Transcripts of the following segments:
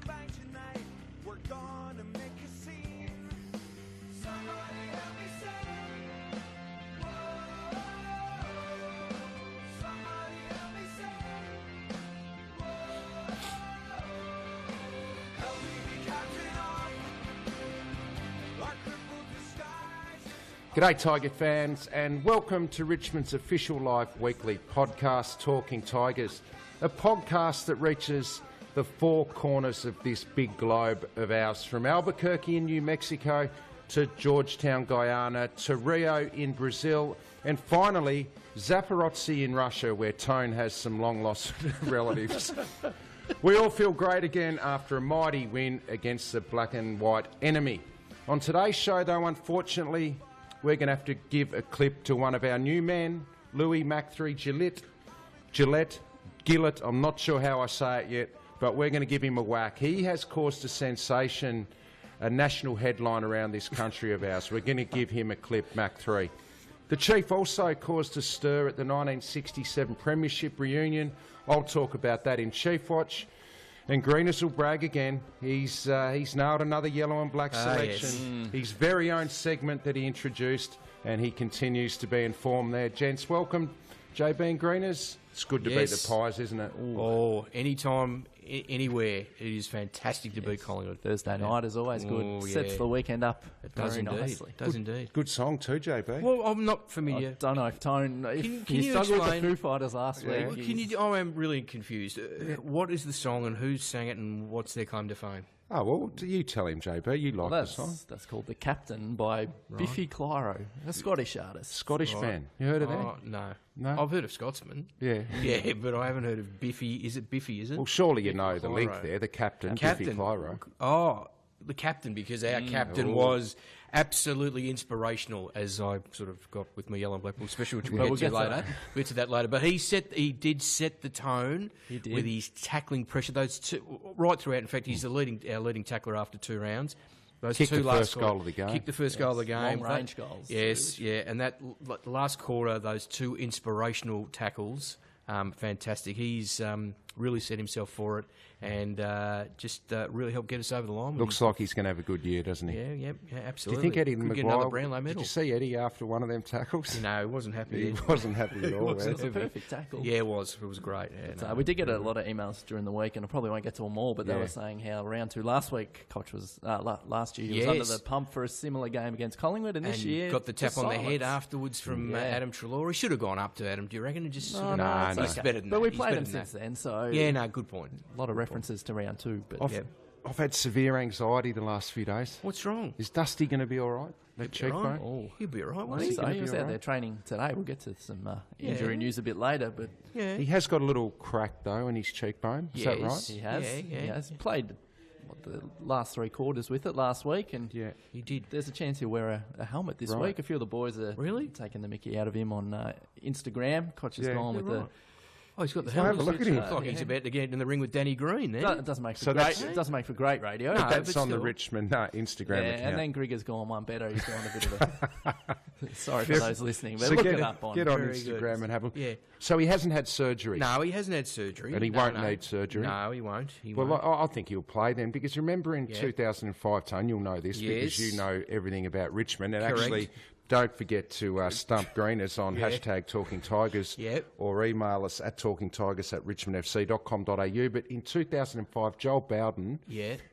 bang tonight. We're gonna make a scene. Somebody help me sing. Whoa. Somebody help me sing. Whoa. Help me be captain of our crippled disguise. G'day Tiger fans and welcome to Richmond's official live weekly podcast, Talking Tigers, a podcast that reaches the four corners of this big globe of ours, from Albuquerque in New Mexico to Georgetown, Guyana, to Rio in Brazil, and finally Zaporozhye in Russia, where Tone has some long-lost relatives. We all feel great again after a mighty win against the black and white enemy. On today's show, though, unfortunately, we're going to have to give a clip to one of our new men, Louis Mac3 Gillett. I'm not sure how I say it yet, but we're going to give him a whack. He has caused a sensation, a national headline around this country of ours. We're going to give him a clip, Mac3. The Chief also caused a stir at the 1967 Premiership reunion. I'll talk about that in Chief Watch. And Greeners will brag again. He's nailed another yellow and black selection. Yes. His very own segment that he introduced, and he continues to be in form there. Gents, welcome, JB and Greeners. It's good to beat the Pies, isn't it? Ooh. Oh, anytime, anywhere, it is fantastic to beat Collingwood. Thursday night is always good. Sets the weekend up very nicely. It does indeed. Good song too, JB. Well, I'm not familiar. I don't know if Tone... Can you you struggled with the explain- Foo Fighters last week. I am really confused. What is the song and who sang it and what's their claim to fame? Oh, well, you tell him, JB. You like the song. That's called The Captain by Biffy Clyro, a Scottish artist. Scottish fan. You heard of that? No. No? I've heard of Scotsman. Yeah. Yeah, but I haven't heard of Biffy. Is it Biffy, is it? Well, surely you Biffy know the link Clyro. there, the captain, Captain. Biffy Clyro. Oh, the captain, because our captain was absolutely inspirational, as I sort of got with my yellow and black ball special, which we'll get to later. We'll get to that later. But he did set the tone with his tackling pressure. Those two right throughout. In fact, he's our leading tackler after 2 rounds. Those Kicked two the last first goal of the game. Kicked the first goal of the game. Long-range goals. Yes, yeah. And that last quarter, those 2 inspirational tackles, fantastic. He's really set himself for it and just really helped get us over the line. Looks like he's going to have a good year, doesn't he? Yeah, Do absolutely. you think Eddie Could get Maguire... another Brownlow medal. Did you see Eddie after one of them tackles? No, he wasn't happy. He wasn't happy at all. It was a perfect tackle. Yeah, it was. It was great. Yeah, So we did get a lot of emails during the week, and I probably won't get to them all, but they were saying how round 2 last week, Koch was last year, he was under the pump for a similar game against Collingwood, and this year got the tap on the head silence. afterwards from Adam Treloar. He should have gone up to Adam, do you reckon? And just No, it's it's okay. better than but that. we He's played better him than since that. then, so Yeah, no, good point. a lot of references to round 2. But I've had severe anxiety the last few days. What's wrong? Is Dusty going to be all right? That cheekbone? Oh. He'll be all right, I won't think he? so. He was out there training today. We'll get to some injury news a bit later, but Yeah. He has got a little crack, though, in his cheekbone. Is that right? he has. Yeah. He has played the last 3 quarters with it last week, and He did. there's a chance he'll wear a helmet this week. A few of the boys are taking the mickey out of him on Instagram. Koch has gone with the... Oh, he's got the Have a helmet. look at him. Looks like he's about to get in the ring with Danny Green there. It doesn't make for So great. that's- It doesn't make for great radio. No, That's but on the still. Richmond Instagram account. and then Grigger's gone one better. He's gone a bit of a... Sorry for those listening, but So look get it up on... Get on Very Instagram good. and have a look. Yeah. So he hasn't had surgery? No, he hasn't had surgery. And he won't need surgery? No, he won't. He Well, won't. I think he'll play then, because remember in 2005, Tone, you'll know this because Yes. you know everything about Richmond. And Correct. actually, don't forget to stump Greeners on hashtag Talking Tigers or email us at talkingtigers@richmondfc.com.au. But in 2005, Joel Bowden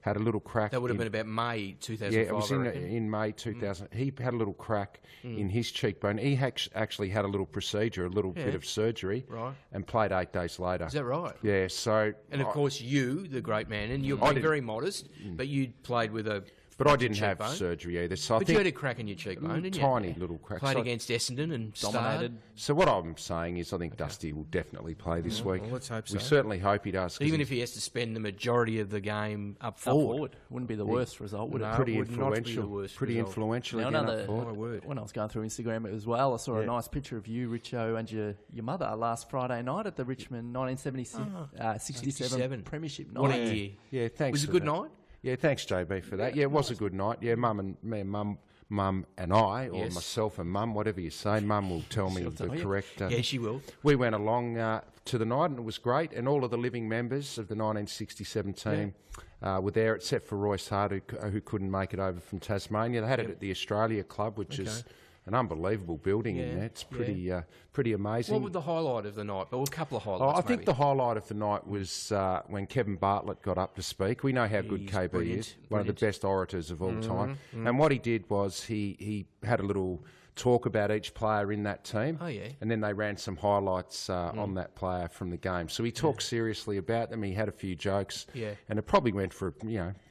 had a little crack. That would have been about May 2005. Yeah, it was I reckon. in May 2000. He had a little crack in his cheekbone. He actually had a little procedure, a little bit of surgery, and played 8 days later. Is that right? Yeah, so... And of course, you, the great man, and you're being very modest, but you played with a... But I didn't have cheekbone. surgery either. So But you had a crack in your cheekbone, didn't you? Tiny little crack. Played So- against Essendon and Dominated. So what I'm saying is I think Dusty will definitely play this week. Well, let's hope so. We certainly hope he does. 'cause Even he's if he has to spend the majority of the game up Up forward. forward. Wouldn't be the worst result, would No. it? pretty would not be the influential. worst Pretty result. influential Now, again another- up forward. My word. When I was going through Instagram as well, I saw a nice picture of you, Richo, and your mother last Friday night at the Richmond 1967 Premiership night. What a year. Yeah, thanks. Was it for a good that. night? Yeah, thanks, JB, for that. Yeah, it was a good night. Yeah, Mum and I, or Yes. myself and Mum, whatever you say, Mum will tell me the tell you. correct. Yeah, she will. We went along to the night, and it was great. And all of the living members of the 1967 team were there, except for Royce Hart, who couldn't make it over from Tasmania. They had it at the Australia Club, which is an unbelievable building in there. It's pretty amazing. What was the highlight of the night? Well, a couple of highlights. I think the highlight of the night was when Kevin Bartlett got up to speak. We know how good KB is, one of the best orators of all time. And what he did was he had a little talk about each player in that team. Oh, yeah. And then they ran some highlights on that player from the game. So he talked seriously about them. He had a few jokes. Yeah. And it probably went for,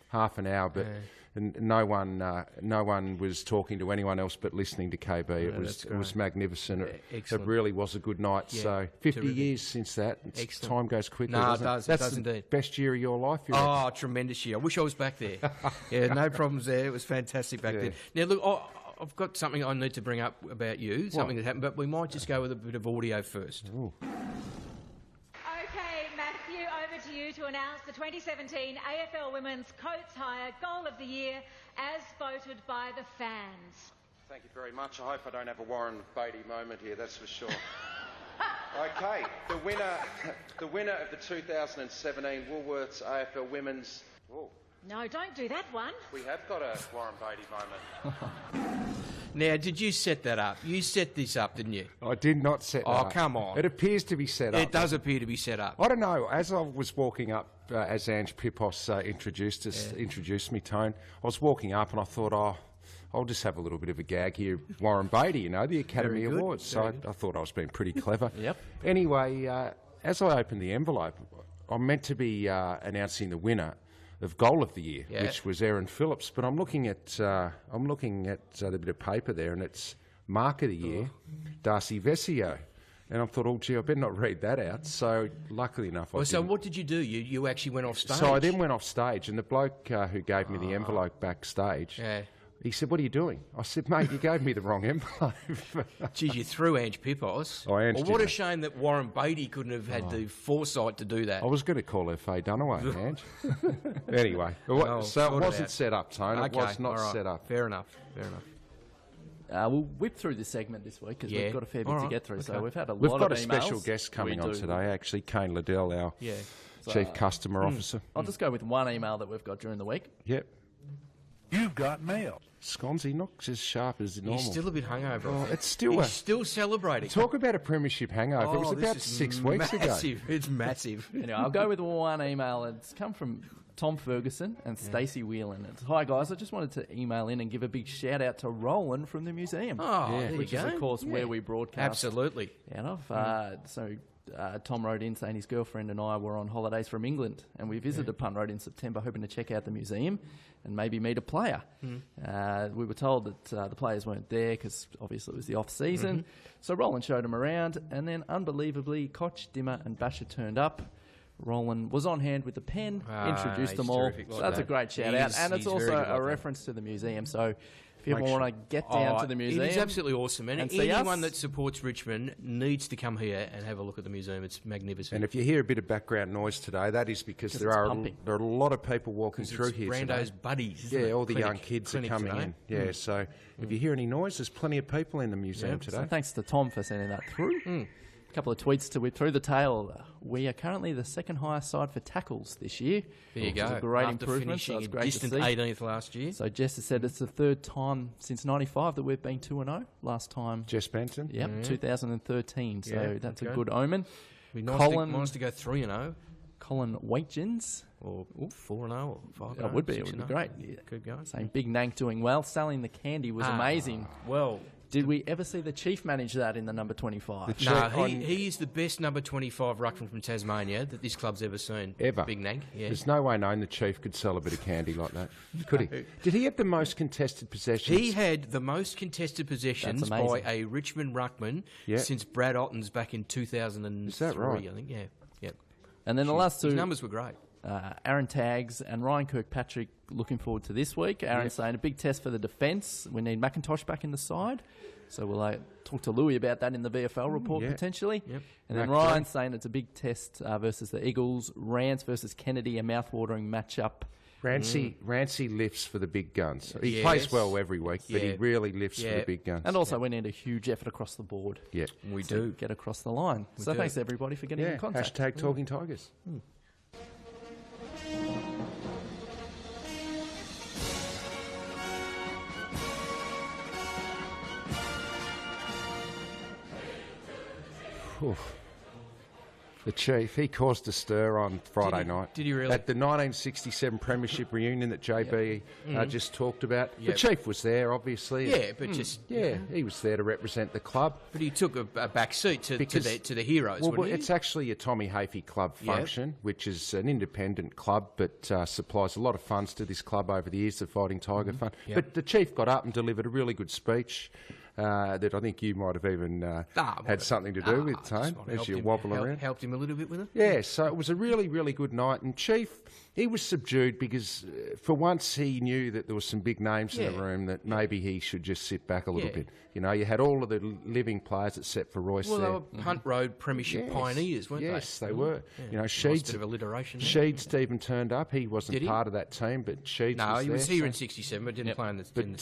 half an hour, but and no one was talking to anyone else but listening to KB. It was magnificent. It really was a good night. Yeah. So 50 years since that. Time goes quickly. No, it does. That's it does the indeed. best year of your life. You reckon? Tremendous year. I wish I was back there. No problems there. It was fantastic back then. Now, look, I've got something I need to bring up about you, something that happened, but we might just go with a bit of audio first. OK, Matthew, over to you to announce the 2017 AFL Women's Coates Hire Goal of the Year as voted by the fans. Thank you very much. I hope I don't have a Warren Beatty moment here, that's for sure. OK, the winner of the 2017 Woolworths AFL Women's... Whoa. No, don't do that one. We have got a Warren Beatty moment. Now, did you set that up? You set this up, didn't you? I did not set that up. Oh, come on. It appears to be set up. It does appear to be set up. I don't know. As I was walking up, as Ange Pipos introduced me, Tone, I was walking up and I thought, I'll just have a little bit of a gag here. Warren Beatty, the Academy Awards. So I thought I was being pretty clever. Yep. Anyway, as I opened the envelope, I'm meant to be announcing the winner of Goal of the Year, which was Erin Phillips. But I'm looking at the bit of paper there, and it's Mark of the Year, Darcy Vesio. And I thought, I better not read that out. So luckily enough, I didn't. So what did you do? You actually went off stage? So I then went off stage, and the bloke who gave me the envelope backstage, he said, "What are you doing?" I said, "Mate, you gave me the wrong envelope." Geez, you threw Ange Pipos. What a shame that Warren Beatty couldn't have had the foresight to do that. I was going to call her Faye Dunaway, Ange. Anyway, so it wasn't set up, Tone. It was not set up. Fair enough. We'll whip through this segment this week because we've got a fair bit to get through. So we've had a lot of emails. We've got a special guest coming on today, actually, Kane Liddell, our Chief Customer Officer. I'll just go with one email that we've got during the week. Yep. You've got mail. Sconzy, not as sharp as normal. He's still a bit hungover. It's still He's still celebrating. Talk about a premiership hangover. It was about 6 weeks ago. It's massive. Anyway, I'll go with one email. It's come from Tom Ferguson and Stacey Whelan. It's, "Hi guys, I just wanted to email in and give a big shout out to Roland from the museum." Which is of course where we broadcast. Absolutely. Tom wrote in saying his girlfriend and I were on holidays from England and we visited Punt Road in September hoping to check out the museum and maybe meet a player. We were told that the players weren't there because obviously it was the off-season. So Roland showed them around and then unbelievably Koch, Dimmer and Basher turned up. Roland was on hand with the pen, introduced them all. So that's a great shout out. And it's also a reference to the museum. So if you ever want to get down to the museum... It is absolutely awesome. And see anyone that supports Richmond needs to come here and have a look at the museum. It's magnificent. And if you hear a bit of background noise today, that is because there are a lot of people walking through here Brando's today. Buddies. Yeah, all the young kids are coming in. Yeah, so if you hear any noise, there's plenty of people in the museum today. So thanks to Tom for sending that through. A couple of tweets to whip through the tail. We are currently the second highest side for tackles this year. There you go. It's a great After improvement. So it's great distant to see. 18th last year. So Jess has said it's the third time since '95 that we've been 2-0. Last time, Jess Benson. Yep, 2013. So that's a good omen. It'd be nice to go 3-0. Colin Waitjins. Or 4-0 or 5-0. It would be great. Good going. Saying Big Nank doing well. Selling the candy was amazing. Well... Did we ever see the Chief manage that in the number 25? No, he is the best number 25 ruckman from Tasmania that this club's ever seen. Ever. Big Nank. Yeah. There's no way known the Chief could sell a bit of candy like that. Could he? Did he have the most contested possessions? He had the most contested possessions by a Richmond ruckman since Brad Otten's back in 2003. Is that right? I think, yeah. Yep. And then the last two... His numbers were great. Aaron Taggs and Ryan Kirkpatrick looking forward to this week. Aaron saying a big test for the defence. We need McIntosh back in the side. So we'll talk to Louis about that in the VFL report potentially. Yep. And then Ryan saying it's a big test versus the Eagles. Rance versus Kennedy, a mouth-watering matchup. Rancy lifts for the big guns. He plays well every week, but he really lifts for the big guns. And also we need a huge effort across the board. Yeah, we do. Get across the line. So thanks everybody for getting in contact. # Talking Tigers. The Chief, he caused a stir on Friday night. Did he really? At the 1967 Premiership reunion that JB just talked about. Yep. The Chief was there, obviously. Yeah, but just... Yeah, he was there to represent the club. But he took a back seat to the heroes, wouldn't he? It's actually a Tommy Hafey club function, which is an independent club, but supplies a lot of funds to this club over the years, the Fighting Tiger Fund. Yep. But the Chief got up and delivered a really good speech. That I think you might have even had something to do with, Tone, as you wobble around. Helped him a little bit with it? Yeah, so it was a really, really good night. And Chief, he was subdued because for once he knew that there were some big names in the room that maybe he should just sit back a little bit. You know, you had all of the living players except for Royce there. Well, they were Hunt Road Premiership pioneers, weren't they? Yes, they were. Yeah. You know, Nice bit of alliteration there. Sheeds even turned up. He wasn't part of that team, but Sheeds was there. No, he was here in 67, but didn't play in the team.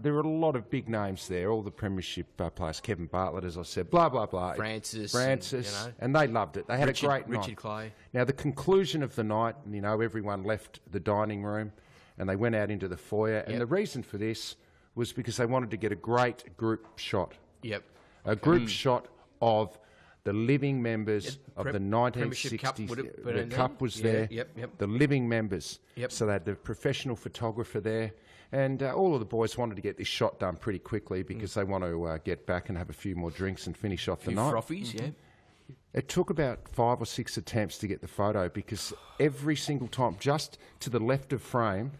There were a lot of big names there, all the Premiership players. Kevin Bartlett, as I said, blah, blah, blah. Francis. And they loved it. They had a great night. Richard Clay. Now, the conclusion of the night, you know, everyone left the dining room and they went out into the foyer. And the reason for this was because they wanted to get a great group shot. Yep. A group shot of the living members of the 1960s. Cup the cup was there. Yep. The living members. Yep. So they had the professional photographer there. And all of the boys wanted to get this shot done pretty quickly because they want to get back and have a few more drinks and finish off the night. Froffies, yeah. It took about 5 or 6 attempts to get the photo because every single time, just to the left of frame,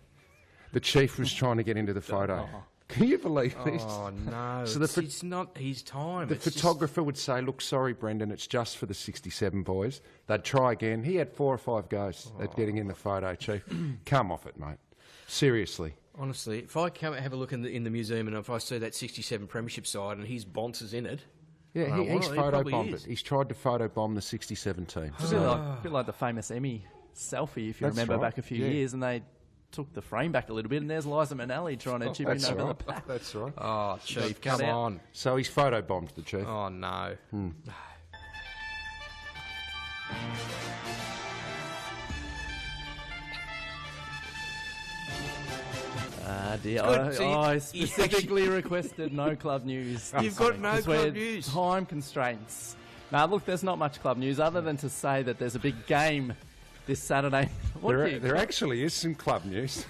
the Chief was trying to get into the photo. Can you believe this? Oh, no. So it's not his time. The photographer would say, look, sorry, Brendan, it's just for the 67 boys. They'd try again. He had 4 or 5 goes at getting in the photo, Chief. Come off it, mate. Seriously. Honestly, if I come have a look in the museum and if I see that 67 Premiership side and his Bonce is in it... Yeah, he's photobombed it. He's tried to photobomb the 67 team. It's a bit like the famous Emmy selfie, if you remember back a few years, and they took the frame back a little bit, and there's Liza Minnelli trying to chip in over the back. That's right. Oh, Chief, come on. So he's photobombed the Chief. Oh, no. Dear. I specifically requested no club news. You've got no club news. Time constraints. Now, look, there's not much club news other than to say that there's a big game this Saturday. There actually is some club news.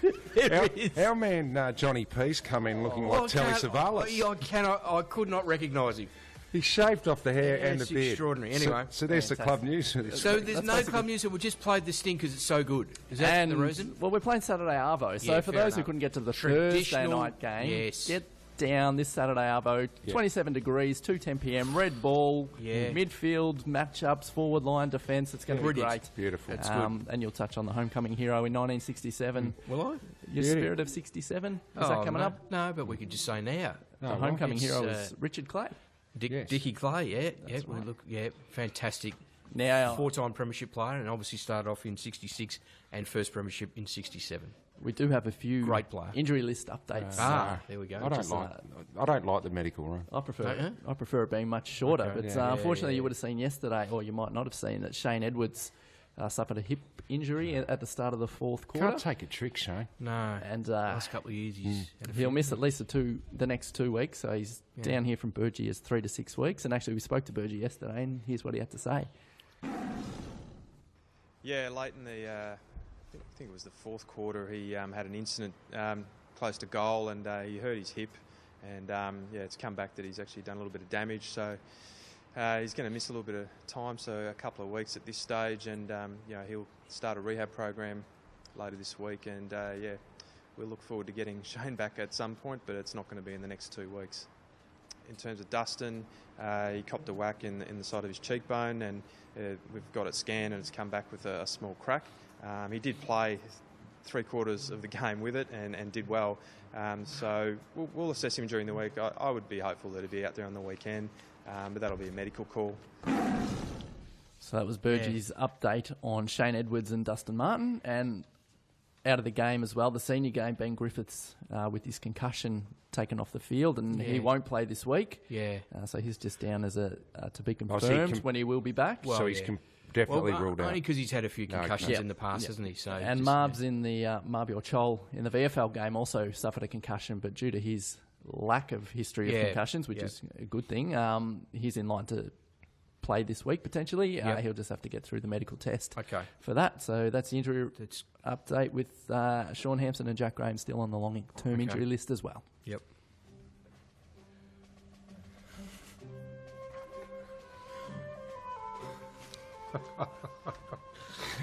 Our man Johnny Peace come in looking like Telly Savalas. I could not recognise him. He shaved off the hair and the beard. It's extraordinary. Anyway. So there's the club news. So there's no club news, so we just played this thing because it's so good. Is that the reason? Well, we're playing Saturday Arvo. So for those who couldn't get to the Thursday night game, get down this Saturday Arvo. 27 degrees, 2:10 p.m. Red ball, midfield matchups, forward line defence. It's going to be great. Beautiful. That's good. And you'll touch on the homecoming hero in 1967. Will I? Your spirit of 67? Is that coming up? No, but we could just say now. The homecoming hero is Richard Clay. Dickie Clay, fantastic. Now, 4-time Premiership player, and obviously started off in 66 and first Premiership in 67. We do have a few great player injury list updates. There we go. I don't like the medical room. I prefer it being much shorter. But unfortunately, you would have seen yesterday, or you might not have seen, that Shane Edwards suffered a hip injury at the start of the fourth quarter. Can't take a trick, Shane. No. And last couple of years, he'll miss at least the next 2 weeks. So he's down here from Burgee as 3 to 6 weeks. And actually, we spoke to Burgee yesterday, and here's what he had to say. Yeah, late in the, I think it was the fourth quarter, he had an incident close to goal, and he hurt his hip. And it's come back that he's actually done a little bit of damage. So he's going to miss a little bit of time, so a couple of weeks at this stage, and he'll start a rehab program later this week. And we'll look forward to getting Shane back at some point, but it's not going to be in the next 2 weeks. In terms of Dustin, he copped a whack in the side of his cheekbone, and we've got it scanned, and it's come back with a small crack. He did play 3/4 of the game with it and did well. So we'll assess him during the week. I would be hopeful that he'd be out there on the weekend, but that'll be a medical call. So that was Burgee's update on Shane Edwards and Dustin Martin. And out of the game as well, the senior game, Ben Griffiths with his concussion taken off the field, and he won't play this week. So he's just down as to be confirmed when he will be back. So he's definitely ruled out. Only because he's had a few concussions in the past, hasn't he? So and Marbs in the Marbior Chol in the VFL game also suffered a concussion, but due to his lack of history of concussions, which is a good thing, he's in line to play this week potentially. He'll just have to get through the medical test for that. So that's the injury update with Sean Hampson and Jack Graham still on the long-term injury list as well. Yep.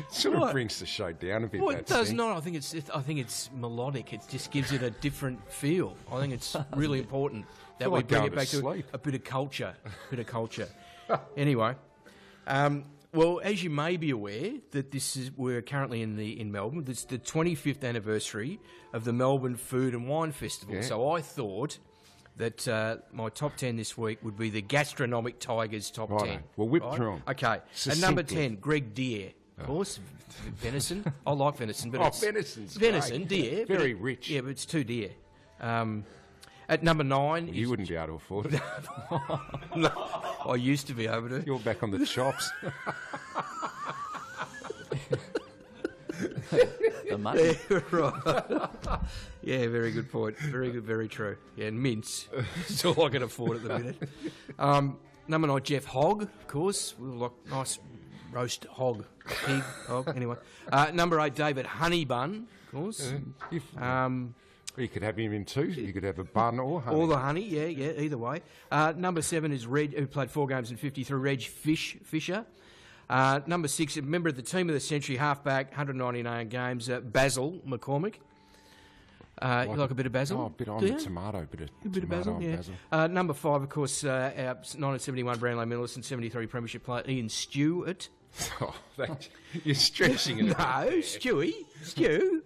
Sort of brings the show down a bit. Well, it does not. I think it's melodic. It just gives it a different feel. I think it's really important that we bring it back to a bit of culture. Anyway, well, as you may be aware, that we're currently in Melbourne. It's the 25th anniversary of the Melbourne Food and Wine Festival. Yeah. So I thought that my top 10 this week would be the Gastronomic Tigers top 10. We'll whip through them. Okay. At number 10, Greg Deere. Of course, venison. I like venison, but venison's venison, great. deer. Very rich. Yeah, but it's too dear. At number 9... You wouldn't be able to afford it. No, I used to be able to. You're back on the chops. The money. Yeah, right. Yeah, very good point. Very good, very true. Yeah, and mince. That's all I can afford at the minute. Number 9, Jeff Hogg, of course. We like nice roast hog, pig, hog, anyway. Number 8, David Honeybun, of course. You could have him in two. You could have a bun or honey. Or the honey, yeah, either way. Number 7 is Reg, who played 4 games in 53, Reg Fisher. Number 6, a member of the team of the century, halfback, 199 games, Basil McCormick. You like a bit of basil? Oh, a bit on the tomato. A bit of basil, yeah. Basil. Number 5, of course, our 1971 Brownlow medalist and 73 Premiership player, Ian Stewart. Oh, you're stretching it. No, Stew.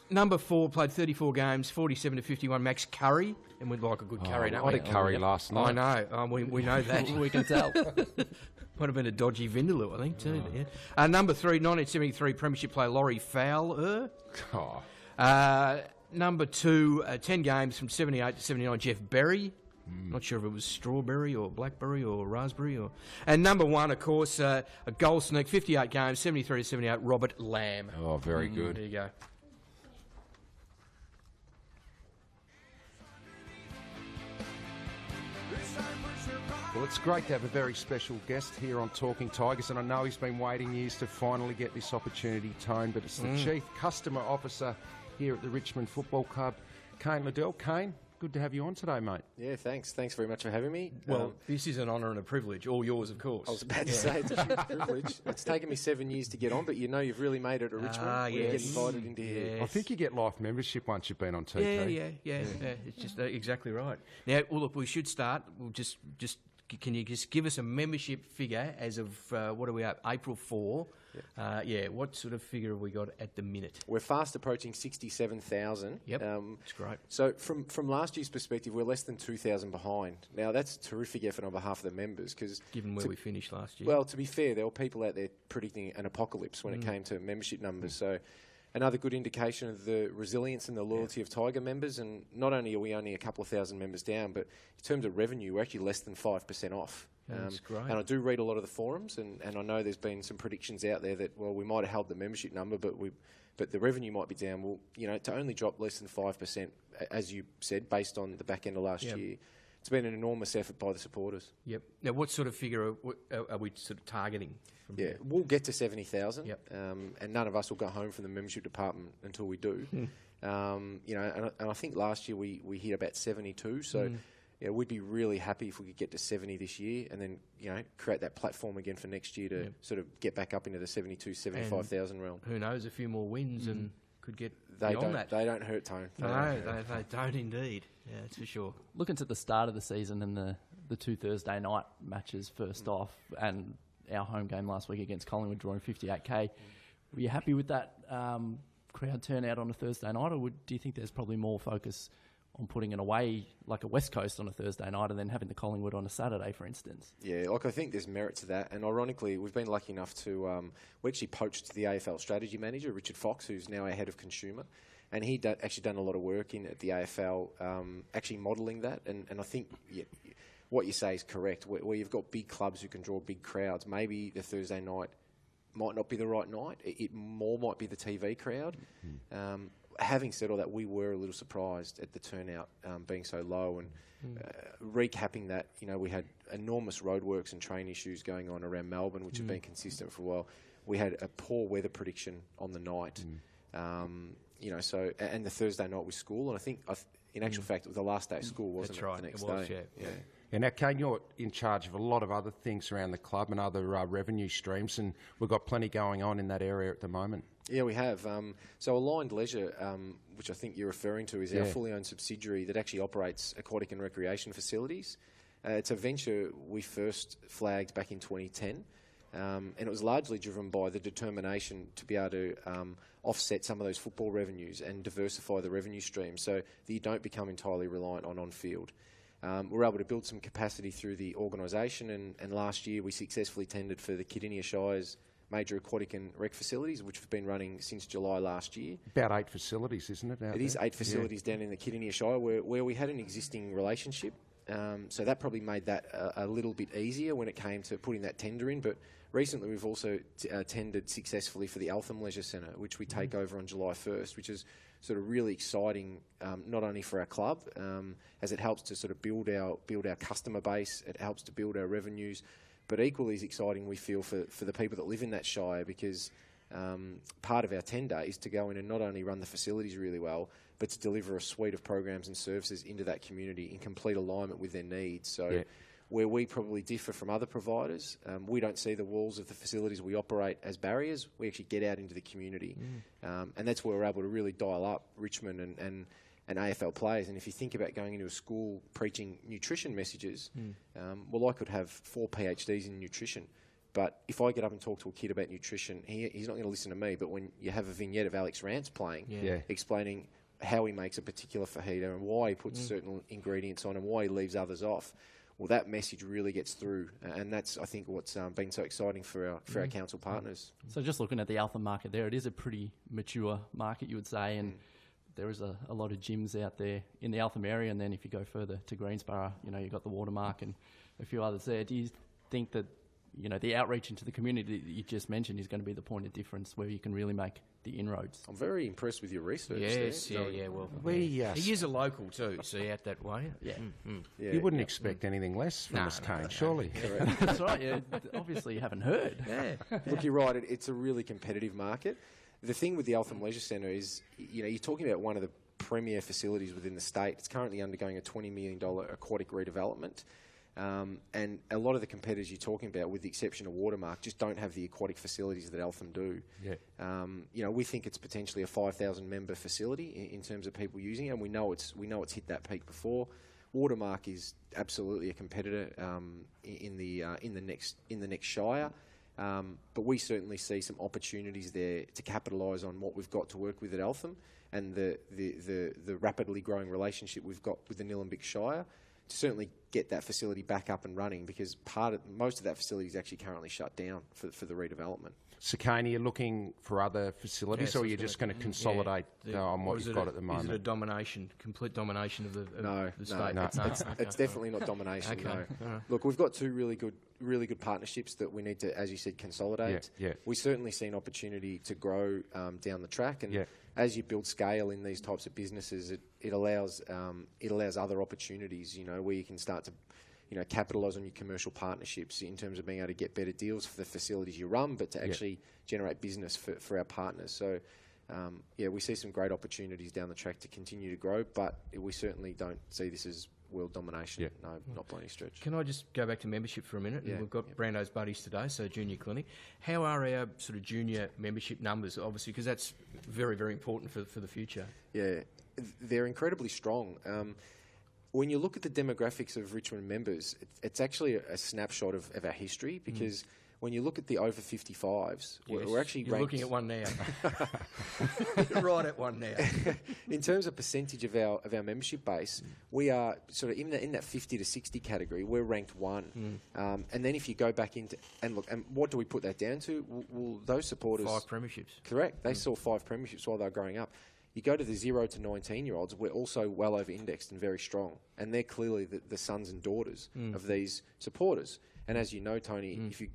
Number 4, played 34 games, 47 to 51, Max Curry. And we'd like a good curry, don't we? I had curry last night. I know. We know that. We can tell. Might have been a dodgy Vindaloo, I think, too. Yeah. Number 3, 1973 Premiership player, Laurie Fowler. Number 2, 10 games from 78 to 79, Jeff Berry. Not sure if it was strawberry or blackberry or raspberry. And number 1, of course, a goal sneak, 58 games, 73 to 78, Robert Lamb. Oh, very good. There you go. Well, it's great to have a very special guest here on Talking Tigers, and I know he's been waiting years to finally get this opportunity, Tone, but it's the Chief Customer Officer here at the Richmond Football Club, Kane Liddell. Kane, good to have you on today, mate. Yeah, thanks. Thanks very much for having me. Well, this is an honour and a privilege, all yours, of course. I was about to say, it's a huge privilege. It's taken me 7 years to get on, but you know you've really made it at Richmond. You get invited into here. I think you get life membership once you've been on TV. Yeah. It's just exactly right. Now, well, look, we should start. We'll just can you just give us a membership figure as of, what are we at, April 4? Yep. What sort of figure have we got at the minute? We're fast approaching 67,000. Yep, that's great. So from last year's perspective, we're less than 2,000 behind. Now, that's a terrific effort on behalf of the members. Given where we finished last year. Well, to be fair, there were people out there predicting an apocalypse when it came to membership numbers. So another good indication of the resilience and the loyalty of Tiger members. And not only are we only a couple of thousand members down, but in terms of revenue, we're actually less than 5% off. That's great. And I do read a lot of the forums, and I know there's been some predictions out there that, well, we might have held the membership number, but the revenue might be down. Well, to only drop less than 5%, as you said, based on the back end of last year, it's been an enormous effort by the supporters. Yep. Now, what sort of figure are we sort of targeting? We'll get to 70,000, Yep. And none of us will go home from the membership department until we do. And I think last year we hit about 72, so we'd be really happy if we could get to 70 this year, and then create that platform again for next year to sort of get back up into the 72, 75,000 realm. Who knows? A few more wins and could get beyond that. They don't hurt, Tone. No, they don't indeed. Yeah, that's for sure. Looking to the start of the season and the 2 Thursday night matches first off, and our home game last week against Collingwood drawing 58k. Were you happy with that crowd turnout on a Thursday night, or do you think there's probably more focus on putting it away, like a West Coast on a Thursday night, and then having the Collingwood on a Saturday, for instance? Yeah, I think there's merit to that. And ironically, we've been lucky enough to... we actually poached the AFL strategy manager, Richard Fox, who's now our head of consumer. And he actually done a lot of work at the AFL, actually modelling that. And I think what you say is correct. Where you've got big clubs who can draw big crowds, maybe the Thursday night might not be the right night. It more might be the TV crowd. having said all that, we were a little surprised at the turnout being so low. And recapping that, we had enormous roadworks and train issues going on around Melbourne, which have been consistent for a while. We had a poor weather prediction on the night, so and the Thursday night was school, and I think in actual fact it was the last day of school, wasn't That's it? right. The next It was, day. yeah. And now, Kane, you're in charge of a lot of other things around the club and other revenue streams, and we've got plenty going on in that area at the moment. Yeah, we have. So Aligned Leisure, which I think you're referring to, is our fully owned subsidiary that actually operates aquatic and recreation facilities. It's a venture we first flagged back in 2010, and it was largely driven by the determination to be able to offset some of those football revenues and diversify the revenue stream so that you don't become entirely reliant on-field. We're able to build some capacity through the organisation, and last year we successfully tendered for the Kidinia Shire's major aquatic and rec facilities, which have been running since July last year. About 8 facilities, isn't it? It is 8 facilities down in the Kidinia Shire where we had an existing relationship. So that probably made that a little bit easier when it came to putting that tender in. But recently we've also tendered successfully for the Eltham Leisure Centre, which we take over on July 1st, which is sort of really exciting, not only for our club, as it helps to sort of build our customer base, it helps to build our revenues, but equally as exciting we feel for the people that live in that shire, because part of our tender is to go in and not only run the facilities really well, but to deliver a suite of programs and services into that community in complete alignment with their needs. So where we probably differ from other providers, we don't see the walls of the facilities we operate as barriers. We actually get out into the community. And that's where we're able to really dial up Richmond and AFL players. And if you think about going into a school preaching nutrition messages, well, I could have 4 PhDs in nutrition. But if I get up and talk to a kid about nutrition, he's not going to listen to me. But when you have a vignette of Alex Rance playing, explaining how he makes a particular fajita and why he puts certain ingredients on and why he leaves others off, well, that message really gets through. And that's, I think, what's been so exciting for our council partners. So just looking at the Eltham market there, it is a pretty mature market, you would say, and there is a lot of gyms out there in the Eltham area. And then if you go further to Greensborough, you've got the Watermark and a few others there. Do you think that the outreach into the community that you just mentioned is going to be the point of difference where you can really make the inroads? I'm very impressed with your research. Yes, there. well, he is a local too, see, out that way. Yeah. You wouldn't expect anything less from us, Kane, surely. That's right, yeah. Obviously you haven't heard. Look, you're right, it's a really competitive market. The thing with the Eltham Leisure Centre is, you're talking about one of the premier facilities within the state. It's currently undergoing a $20 million aquatic redevelopment. And a lot of the competitors you're talking about, with the exception of Watermark, just don't have the aquatic facilities that Eltham do. We think it's potentially a 5,000 member facility in terms of people using it, and we know it's hit that peak before. Watermark is absolutely a competitor in the next shire, but we certainly see some opportunities there to capitalise on what we've got to work with at Eltham and the rapidly growing relationship we've got with the Nillumbik Shire, to certainly get that facility back up and running, because most of that facility is actually currently shut down for the redevelopment. So, Kane, are you looking for other facilities, or are you just going to consolidate on what you've got at the moment? Is it a complete domination of the state? No, it's definitely not domination. Okay. No. Right. Look, we've got 2 really good partnerships that we need to, as you said, consolidate. We certainly see an opportunity to grow down the track, and as you build scale in these types of businesses, it allows other opportunities. Where you can start to capitalise on your commercial partnerships in terms of being able to get better deals for the facilities you run, but to actually generate business for our partners. So, we see some great opportunities down the track to continue to grow, but we certainly don't see this as world domination. No, not by any stretch. Can I just go back to membership for a minute? Yeah. We've got Brando's Buddies today, so Junior Clinic. How are our sort of junior membership numbers, obviously, because that's very, very important for the future? Yeah, they're incredibly strong. When you look at the demographics of Richmond members, it's actually a snapshot of our history, because when you look at the over 55s, we're actually You're ranked... looking at one now. You're right at one now. In terms of percentage of our membership base, we are sort of in that 50 to 60 category. We're ranked 1. And then if you go back into... And look, and what do we put that down to? Well, those supporters... 5 premierships. Correct. They saw 5 premierships while they were growing up. You go to the 0 to 19-year-olds, we're also well over-indexed and very strong. And they're clearly the sons and daughters of these supporters. And as you know, Tony, if you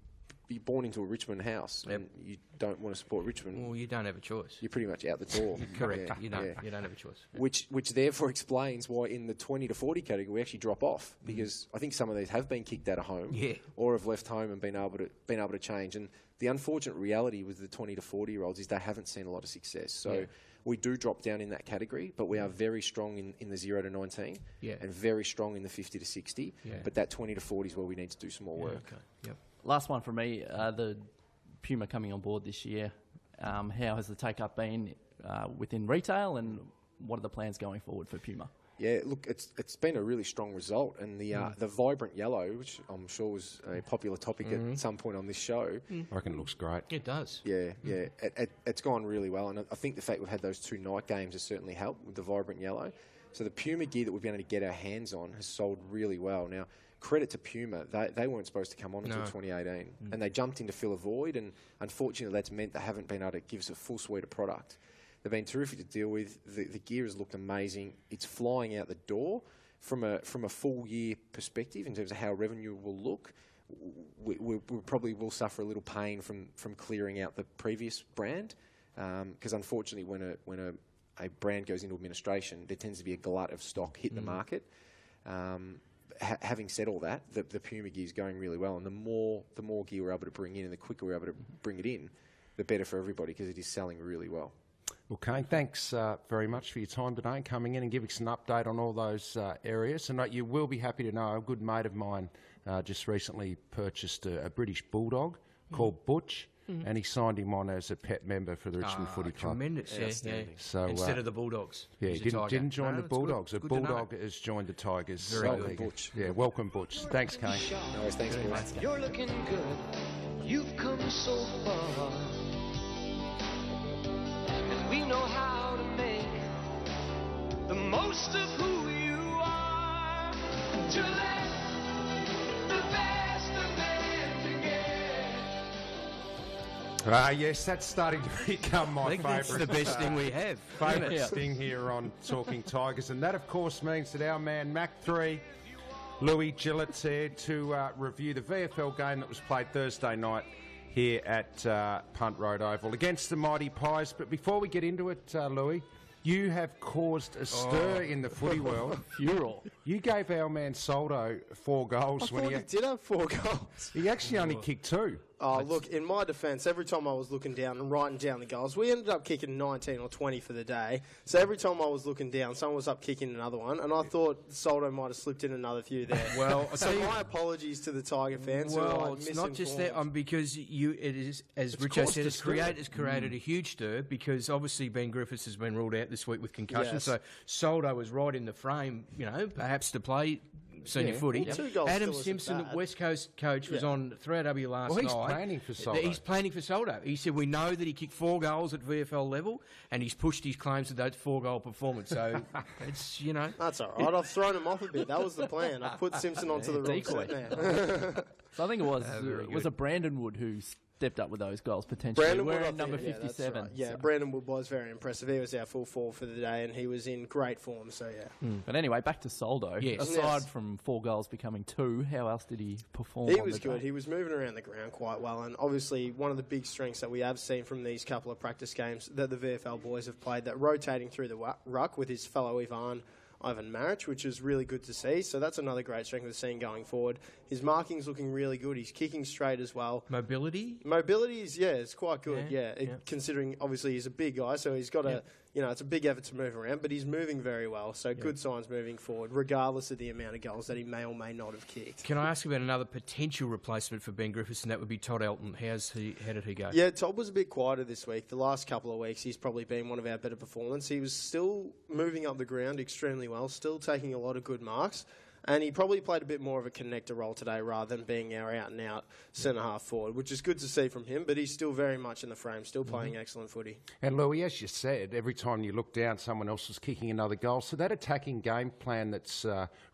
you're born into a Richmond house and you don't want to support Richmond. Well, you don't have a choice. You're pretty much out the door. Correct. Yeah, You don't have a choice. Which therefore explains why in the 20 to 40 category we actually drop off, because I think some of these have been kicked out of home or have left home and been able to change. And the unfortunate reality with the 20 to 40 year olds is they haven't seen a lot of success. So we do drop down in that category, but we are very strong in the 0 to 19 and very strong in the 50 to 60. But that 20 to 40 is where we need to do some more work. Okay. Yep. Last one for me, the Puma coming on board this year. How has the take-up been within retail, and what are the plans going forward for Puma? Yeah, look, it's been a really strong result, and the vibrant yellow, which I'm sure was a popular topic at some point on this show. I reckon it looks great. It does. Yeah. It's gone really well, and I think the fact we've had those 2 night games has certainly helped with the vibrant yellow. So the Puma gear that we've been able to get our hands on has sold really well. Now, credit to Puma, they weren't supposed to come on until 2018, and they jumped in to fill a void, and unfortunately that's meant they haven't been able to give us a full suite of product. They've been terrific to deal with. The gear has looked amazing. It's flying out the door. From a full year perspective, in terms of how revenue will look, we probably will suffer a little pain from clearing out the previous brand, because unfortunately when a brand goes into administration, there tends to be a glut of stock hit the market. Having said all that, the Puma gear is going really well, and the more gear we're able to bring in and the quicker we're able to bring it in, the better for everybody, because it is selling really well. Well, Kane, thanks very much for your time today and coming in and giving us an update on all those areas. And you will be happy to know a good mate of mine just recently purchased a British Bulldog called Butch, and he signed him on as a pet member for the Richmond Footy Club. Tremendous, yeah. So, instead of the Bulldogs. Yeah, he didn't join the Bulldogs. A Good Bulldog has joined the Tigers. Welcome, Butch. Yeah, welcome, Butch. Thanks, Kane. No worries, thanks, boys. You're looking good. You've come so far. And we know how to make the most of who you are. To let the best of them get. Yes, that's starting to become my favourite. That's the best thing we have. Favourite thing here on Talking Tigers. And that, of course, means that our man, Mac 3, Louis Gillett's here to review the VFL game that was played Thursday night here at Punt Road Oval against the Mighty Pies. But before we get into it, Louis, you have caused a stir in the footy world. Furor. You gave our man Soldo 4 goals. I thought he did have 4 goals. He actually only kicked 2. Oh, look, in my defence, every time I was looking down and writing down the goals, we ended up kicking 19 or 20 for the day. So every time I was looking down, someone was up kicking another one, and I thought Soldo might have slipped in another few there. Well, so my apologies to the Tiger fans who are well, it's not just that, because it is, as Richo said, it's created a huge stir, because obviously Ben Griffiths has been ruled out this week with concussion. Yes. So Soldo was right in the frame, perhaps to play senior footy. Well, 2 goals Adam still Simpson, isn't the bad. West Coast coach, was on 3AW last night. Well, he's planning for Soldo. He's planning for Soldo. He said, we know that he kicked 4 goals at VFL level, and he's pushed his claims to that 4-goal performance. So it's, That's all right. I've thrown him off a bit. That was the plan. I put Simpson onto the wrong set now. So I think it was a Brandon Wood who stepped up with those goals potentially. Brandon Wood, wearing number yeah, 57. Right. Yeah, so. Brandon Wood was very impressive. He was our full forward for the day, and he was in great form. So yeah. But anyway, back to Soldo. Yes. Aside from 4 goals becoming 2, how else did he perform? He on was the good. day? He was moving around the ground quite well, and obviously one of the big strengths that we have seen from these couple of practice games that the VFL boys have played, that rotating through the ruck with his fellow Ivan Marich, which is really good to see. So that's another great strength we're seeing going forward. His marking's looking really good. He's kicking straight as well. Mobility is, it's quite good, considering obviously he's a big guy, so he's got it's a big effort to move around, but he's moving very well. So good signs moving forward, regardless of the amount of goals that he may or may not have kicked. Can I ask about another potential replacement for Ben Griffiths, and that would be Todd Elton? How did he go? Yeah, Todd was a bit quieter this week. The last couple of weeks, he's probably been one of our better performers. He was still moving up the ground extremely well, still taking a lot of good marks. And he probably played a bit more of a connector role today rather than being our out-and-out centre-half forward, which is good to see from him, but he's still very much in the frame, still playing excellent footy. And Louis, as you said, every time you look down, someone else is kicking another goal. So that attacking game plan that's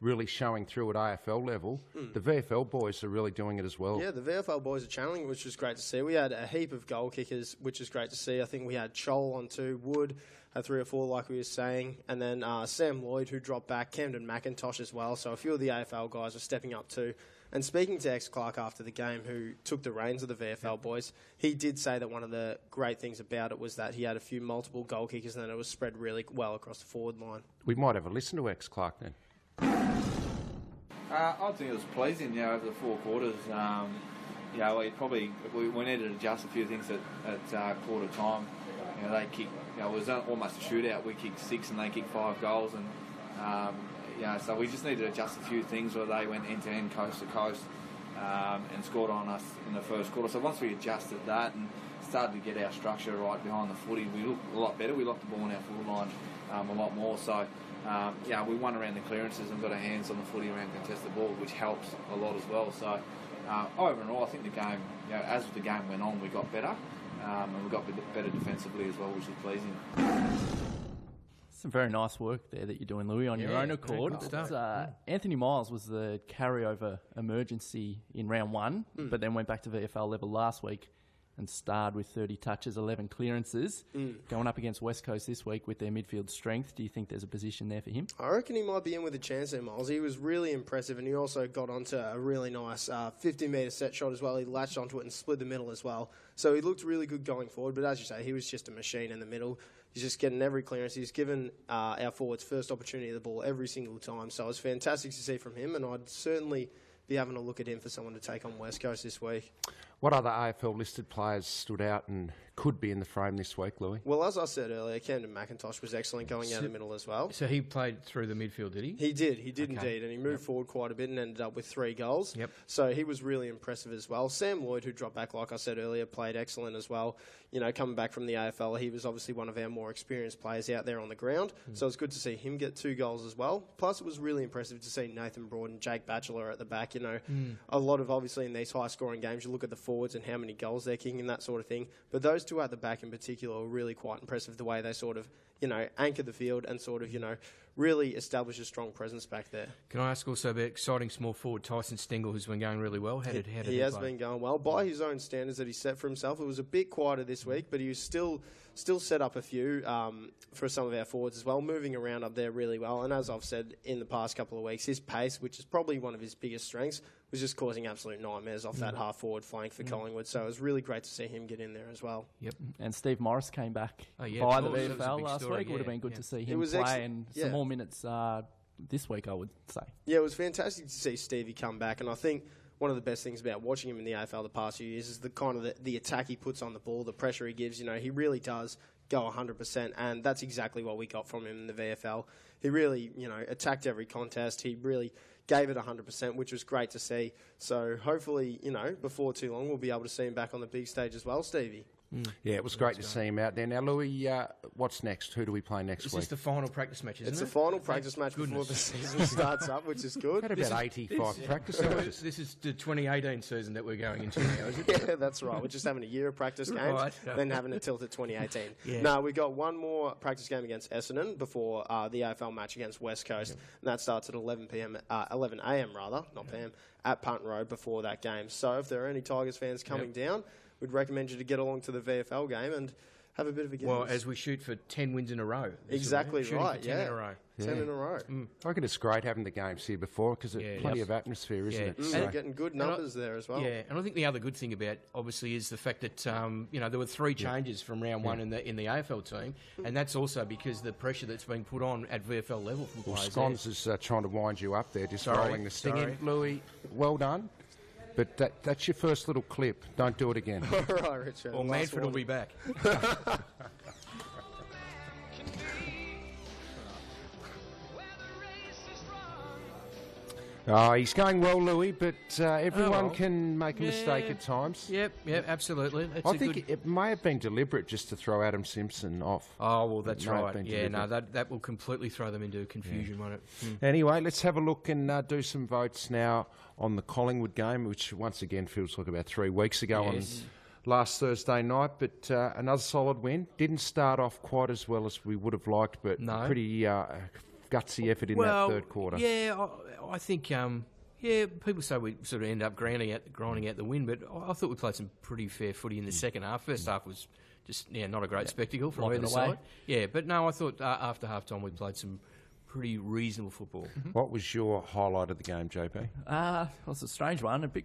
really showing through at AFL level, the VFL boys are really doing it as well. Yeah, the VFL boys are channeling it, which is great to see. We had a heap of goal kickers, which is great to see. I think we had Chol on 2, Wood, had 3 or 4 like we were saying. And then Sam Lloyd, who dropped back, Camden McIntosh as well. So a few of the AFL guys are stepping up too. And speaking to ex-Clark after the game, who took the reins of the VFL boys, he did say that one of the great things about it was that he had a few multiple goal kickers and then it was spread really well across the forward line. We might have a listen to ex-Clark then. I think it was pleasing, over the 4 quarters. We needed to adjust a few things at quarter time. They kicked, it was almost a shootout. We kicked 6 and they kicked 5 goals, and so we just needed to adjust a few things where they went end to end, coast to coast, and scored on us in the first quarter. So once we adjusted that and started to get our structure right behind the footy, we looked a lot better. We locked the ball in our forward line a lot more. So we won around the clearances and got our hands on the footy around contested ball, which helps a lot as well. So overall, I think the game, as the game went on, we got better, and we got better defensively as well, which was pleasing. Some very nice work there that you're doing, Louis, on your own accord. Anthony Miles was the carryover emergency in round 1, but then went back to VFL level last week and starred with 30 touches, 11 clearances. Going up against West Coast this week with their midfield strength, do you think there's a position there for him? I reckon he might be in with a chance there, Miles. He was really impressive, and he also got onto a really nice 50-metre set shot as well. He latched onto it and split the middle as well. So he looked really good going forward, but as you say, he was just a machine in the middle. He's just getting every clearance. He's given our forwards first opportunity of the ball every single time. So it was fantastic to see from him, and I'd certainly be having a look at him for someone to take on West Coast this week. What other AFL-listed players stood out and could be in the frame this week, Louis? Well, as I said earlier, Camden McIntosh was excellent going out the middle as well. So he played through the midfield, did he? He did indeed, and he moved forward quite a bit and ended up with 3 goals. Yep. So he was really impressive as well. Sam Lloyd, who dropped back, like I said earlier, played excellent as well. Coming back from the AFL, he was obviously one of our more experienced players out there on the ground. So it was good to see him get 2 goals as well. Plus, it was really impressive to see Nathan Broad and Jake Batchelor at the back. A lot of, obviously, in these high-scoring games, you look at the forwards and how many goals they're kicking and that sort of thing. But those 2 at the back in particular were really quite impressive, the way they sort of, anchored the field and sort of, really established a strong presence back there. Can I ask also about exciting small forward Tyson Stengel, who's been going really well? He has been going well by his own standards that he set for himself. It was a bit quieter this week, but he was still set up a few for some of our forwards as well, moving around up there really well. And as I've said in the past couple of weeks, his pace, which is probably one of his biggest strengths, was just causing absolute nightmares off that half-forward flank for Collingwood. So it was really great to see him get in there as well. Yep. And Steve Morris came back by the VFL last week. It would have been good to see him play and some more minutes this week, I would say. Yeah, it was fantastic to see Stevie come back, and I think one of the best things about watching him in the AFL the past few years is the kind of the attack he puts on the ball, the pressure he gives. He really does go 100%, and that's exactly what we got from him in the VFL. He really, attacked every contest. He really gave it 100%, which was great to see. So hopefully, before too long, we'll be able to see him back on the big stage as well, Stevie. Yeah, it was great to see him out there. Now, Louis, what's next? Who do we play next week? This is the final practice match, isn't it? It's the final practice match before the season starts up, which is good. Had about 85 practice matches. This is the 2018 season that we're going into now, is it? Yeah, that's right. We're just having a year of practice games, then having a tilt at 2018. Yeah. No, we've got one more practice game against Essendon before the AFL match against West Coast, and that starts at 11 a.m. at Punt Road before that game. So if there are any Tigers fans coming down, we'd recommend you to get along to the VFL game and have a bit of a game. Well, as we shoot for 10 wins in a row. Exactly right, 10 in a row. 10 in a row. I reckon it's great having the games here before because it's plenty of atmosphere, isn't it? So getting good numbers there as well. Yeah, and I think the other good thing about, obviously, is the fact that, there were 3 changes from round 1 in the AFL team, and that's also because the pressure that's being put on at VFL level from players. Scones is trying to wind you up there, just rolling the thing in. Louis, well done. But that's your first little clip. Don't do it again. All right, Richard. Or Manfred will be back. He's going well, Louis, but everyone can make a mistake at times. Yep, absolutely. I think it may have been deliberate just to throw Adam Simpson off. Oh, well, that's right. Yeah, no, that will completely throw them into confusion, won't it? Anyway, let's have a look and do some votes now on the Collingwood game, which once again feels like about 3 weeks ago on last Thursday night, but another solid win. Didn't start off quite as well as we would have liked, but pretty gutsy effort in that third quarter. Yeah, I think, people say we sort of end up grinding out the win, but I thought we played some pretty fair footy in the second half. First half was just not a great spectacle from Locking either away. side. Yeah, but no, I thought after half-time we played some pretty reasonable football. What was your highlight of the game, JP? Well, it's a strange one, a bit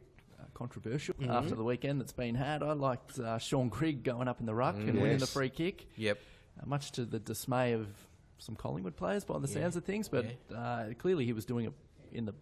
controversial after the weekend that's been had. I liked Sean Grigg going up in the ruck and winning the free kick. Yep. Much to the dismay of some Collingwood players by the sounds of things, but clearly he was doing it in the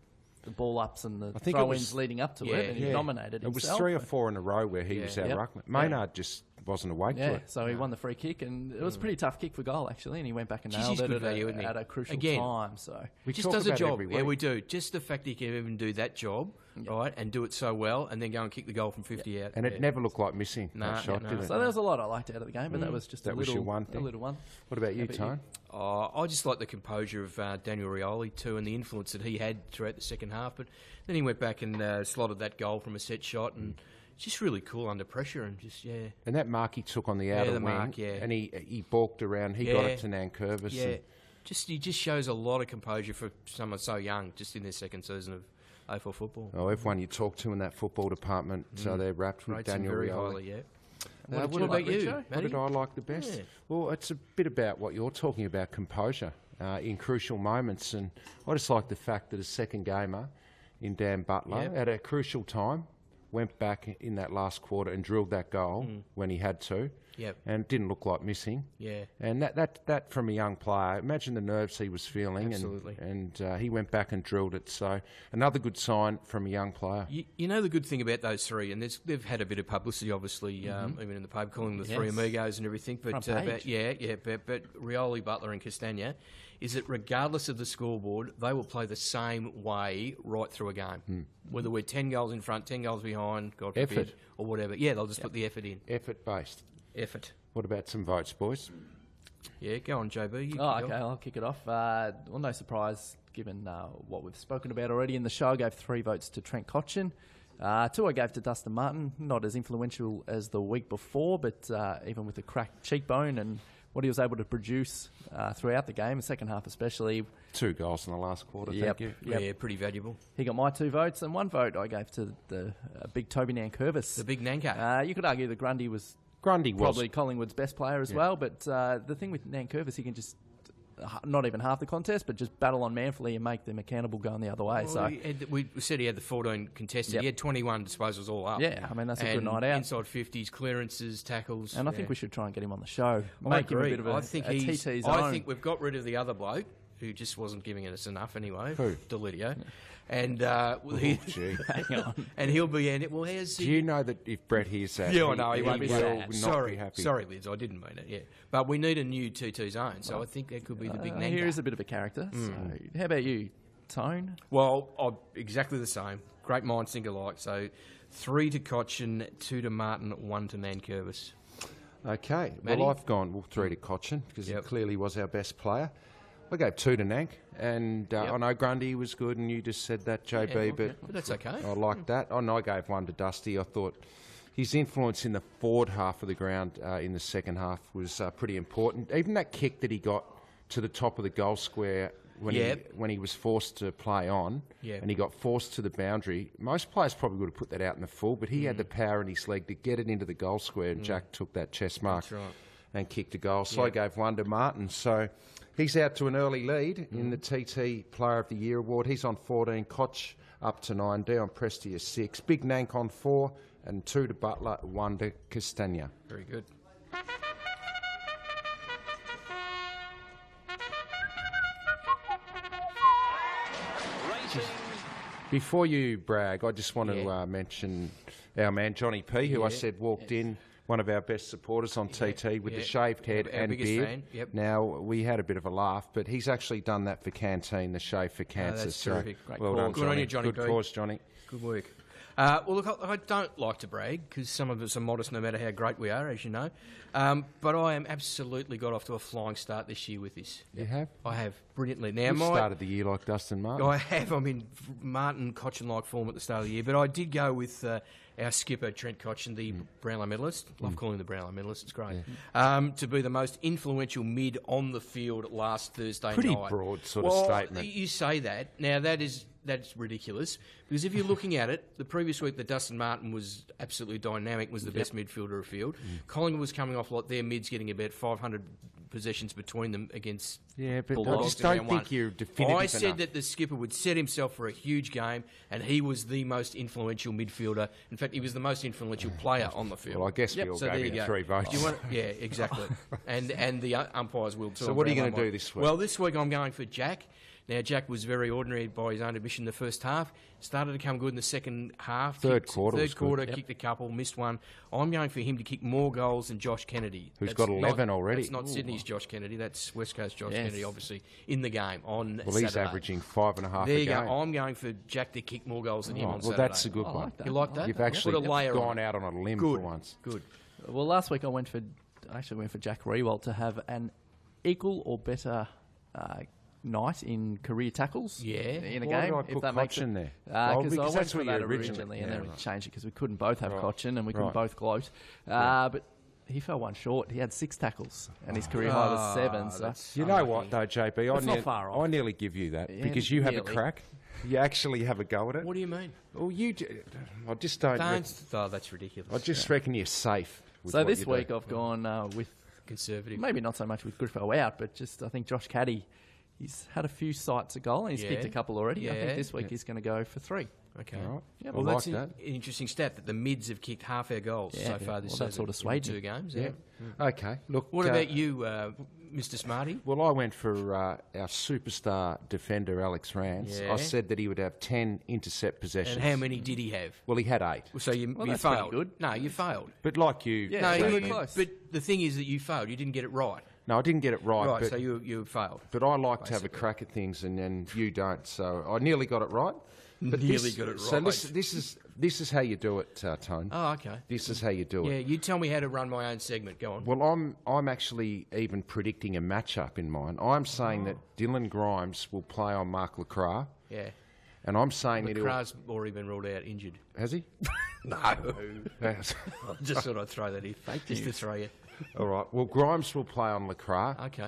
ball ups and the throw-ins leading up to it, and he dominated himself. It was 3 or 4 in a row where he was our ruckman. Maynard just wasn't awake to it. So he won the free kick, and it was a pretty tough kick for goal, actually, and he went back and nailed He's it good value, isn't he? at a crucial Again, time. So We just talk does a about it job. every Yeah, week. we do. Just the fact he can even do that job, right, and do it so well, and then go and kick the goal from 50 out. And it never looked like missing that shot, did it? So there was a lot I liked out of the game, but that was just That a was little, your one thing. a little one. What about you, Tone? I just like the composure of Daniel Rioli too, and the influence that he had throughout the second half. But then he went back and slotted that goal from a set shot, and just really cool under pressure, and just And that mark he took on the outer wing, and he balked around. He got it to Nankervis. Yeah, he just shows a lot of composure for someone so young, just in their second season of AFL football. Oh, everyone you talk to in that football department, so they're wrapped with Rates him Daniel very Rioli. highly, yeah. What about you, What Matty? did I like the best? Yeah. Well, it's a bit about what you're talking about, composure in crucial moments. And I just like the fact that a second gamer in Dan Butler, at a crucial time, went back in that last quarter and drilled that goal when he had to. Yep. And it didn't look like missing. Yeah. And that from a young player, imagine the nerves he was feeling. Absolutely. And he went back and drilled it. So another good sign from a young player. You know the good thing about those three, and they've had a bit of publicity, obviously, even in the pub, calling them the three amigos and everything. But Front page. but Rioli, Butler, and Castagna, is that regardless of the scoreboard, they will play the same way right through a game. Whether we're 10 goals in front, 10 goals behind, God forbid, Effort. or whatever. Yeah, they'll just put the effort in. Effort-based. Effort. What about some votes, boys? Yeah, go on, JB. You Oh, kick okay, off. I'll kick it off. Well, no surprise, given what we've spoken about already in the show. I gave 3 votes to Trent Cotchin. 2 I gave to Dustin Martin. Not as influential as the week before, but even with a cracked cheekbone and what he was able to produce throughout the game, the second half especially. 2 goals in the last quarter, Yep. thank you. Yeah, pretty valuable. He got my 2 votes, and 1 vote I gave to the big Toby Nankervis. The big Nanker. You could argue that Grundy was Grundy was. probably Collingwood's best player as well, but the thing with Nankervis, he can just, not even half the contest, but just battle on manfully and make them accountable going the other way. So We said he had the 14 contested. Yep. He had 21 disposals all up. Yeah, I mean, that's a good And night out. Inside 50s, clearances, tackles. And I think we should try and get him on the show. I Make him a agree. bit of a, I think a he's. TT I zone. think we've got rid of the other bloke who just wasn't giving us enough anyway. Who? Delidio. And Gee. Hang on. and he'll be in it. Well, how's Do you know that if Brett hears that, Yeah, I know. He won't be will sad. not Sorry, be happy? sorry, Liz. I didn't mean it. Yeah, but we need a new TT zone, so I think that could be the big Nanker. Here is a bit of a character. So, how about you, Tone? Well, exactly the same. Great minds think alike. So 3 to Cotchin, 2 to Martin, 1 to Nankervis. Okay. Matty? Well, I've gone 3 to Cotchin because he clearly was our best player. I gave 2 to Nank, and I know Grundy was good, and you just said that, JB, but that's okay. I like that. And I gave 1 to Dusty. I thought his influence in the forward half of the ground in the second half was pretty important. Even that kick that he got to the top of the goal square when he was forced to play on, and he got forced to the boundary. Most players probably would have put that out in the full, but he had the power in his leg to get it into the goal square, and Jack took that chest mark and kicked a goal. So I gave 1 to Martin. So he's out to an early lead in the TT Player of the Year award. He's on 14, Koch up to 9, Dion Presti is 6, Big Nank on 4, and 2 to Butler, 1 to Castagna. Very good. Before you brag, I just want to mention our man Johnny P, who I said walked in, one of our best supporters on TT with the shaved head Our and biggest beard. fan, yep. Now, we had a bit of a laugh, but he's actually done that for Canteen, the Shave for Cancer. that's so terrific. Great well cause. done, Good on you, Johnny Good P. cause, Johnny. Good work. Well, look, I don't like to brag because some of us are modest no matter how great we are, as you know. But I am absolutely got off to a flying start this year with this. You have? I have, brilliantly. Now, You started the year like Dustin Martin. I have. I'm in Martin Cotchin-like form at the start of the year, but I did go with our skipper, Trent Cotchin, the Brownlow medalist. Love calling him the Brownlow medalist. It's great. To be the most influential mid on the field last Thursday Pretty night. broad sort of statement. You say that. Now, that is that's ridiculous because if you're looking at it, the previous week that Dustin Martin was absolutely dynamic, was the best midfielder afield. Collingwood was coming off like their mids getting about 500 possessions between them against but Bulldogs I just in don't round think one. you're definitive I said enough. that the skipper would set himself for a huge game, and he was the most influential midfielder. In fact, he was the most influential player on the field. Well, I guess we all so there gave you him go. 3 votes. Do you want, yeah, exactly. and the umpires will too. So what are you going to do this week? Well, this week I'm going for Jack. Now, Jack was very ordinary by his own admission the first half. Started to come good in the second half. Third quarter Kicked a couple, missed one. I'm going for him to kick more goals than Josh Kennedy. Who's got 11 already. That's not Sydney's Josh Kennedy. That's West Coast Josh Kennedy, obviously, in the game on Well, Saturday. he's averaging 5.5 There a you game. go. I'm going for Jack to kick more goals than him on Well, Saturday. that's a good one. like that. You like that? You've actually Put a layer gone on it. out on a limb Good. for once. Good. Well, last week I went for Jack Rewalt to have an equal or better night in career tackles. Yeah. In a Why game. did I put that makes Cochin it, there? Well, because I because went that's for what that you originally, and yeah, then we right. changed it because we couldn't both have Cochin and we couldn't Right. both gloat. But he fell one short. He had 6 tackles, and his career high was 7. So You know what, though, JB? It's not far off. I nearly give you that Yeah, because you have a nearly. crack. You actually have a go at it. What do you mean? Well, you. I just don't. Oh, that's ridiculous. I just reckon you're safe. With So what this you do. week I've gone with Conservative. maybe not so much with Griffo out, but just I think Josh Caddy. He's had a few sights of goal and he's kicked a couple already. I Yeah. think this week he's going to go for 3. Okay. All right. Yeah, Well, I that's like an interesting stat that the mids have kicked half our goals Yeah, so yeah. far this Well, season. that sort of in swayed 2 you. games. Yeah. Okay. Look. What about you, Mr. Smarty? Well, I went for our superstar defender, Alex Rance. Yeah. I said that he would have 10 intercept possessions. And how many did he have? Well, he had 8. So you that's failed. pretty good. No, you failed. But like you... Yeah, No, so you, we're close. but the thing is that you failed. You didn't get it right. No, I didn't get it right. Right, but, so you failed. but I like to have a crack at things, and you don't. So I nearly got it right. But Nearly got it So right. this is how you do it, Tone. Oh, okay. This is how you do Yeah, it. you tell me how to run my own segment. Go on. Well, I'm actually even predicting a matchup in mine. I'm saying that Dylan Grimes will play on Mark Lacroix, Yeah. and I'm saying that Lacroix's already been ruled out injured. has he? No. Yes. Just thought I'd throw that in. Just to throw you. All right. Well, Grimes will play on Lacroix, Okay.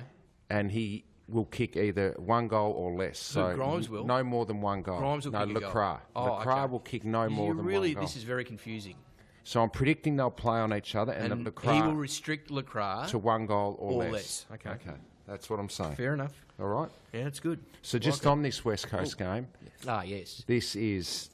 and he will kick either 1 goal or less. So Grimes will? no more than 1 goal. Grimes will no, kick a goal. Lacroix. Oh, Lacroix okay. will kick no more than 1 goal. This is very confusing. So I'm predicting they'll play on each other, and, that And Lacroix he will restrict Lacroix to 1 goal or or less. less. Okay. Okay. That's what I'm saying. Fair enough. All right. Yeah, it's good. So just on this West Coast game, Ah, yes. this is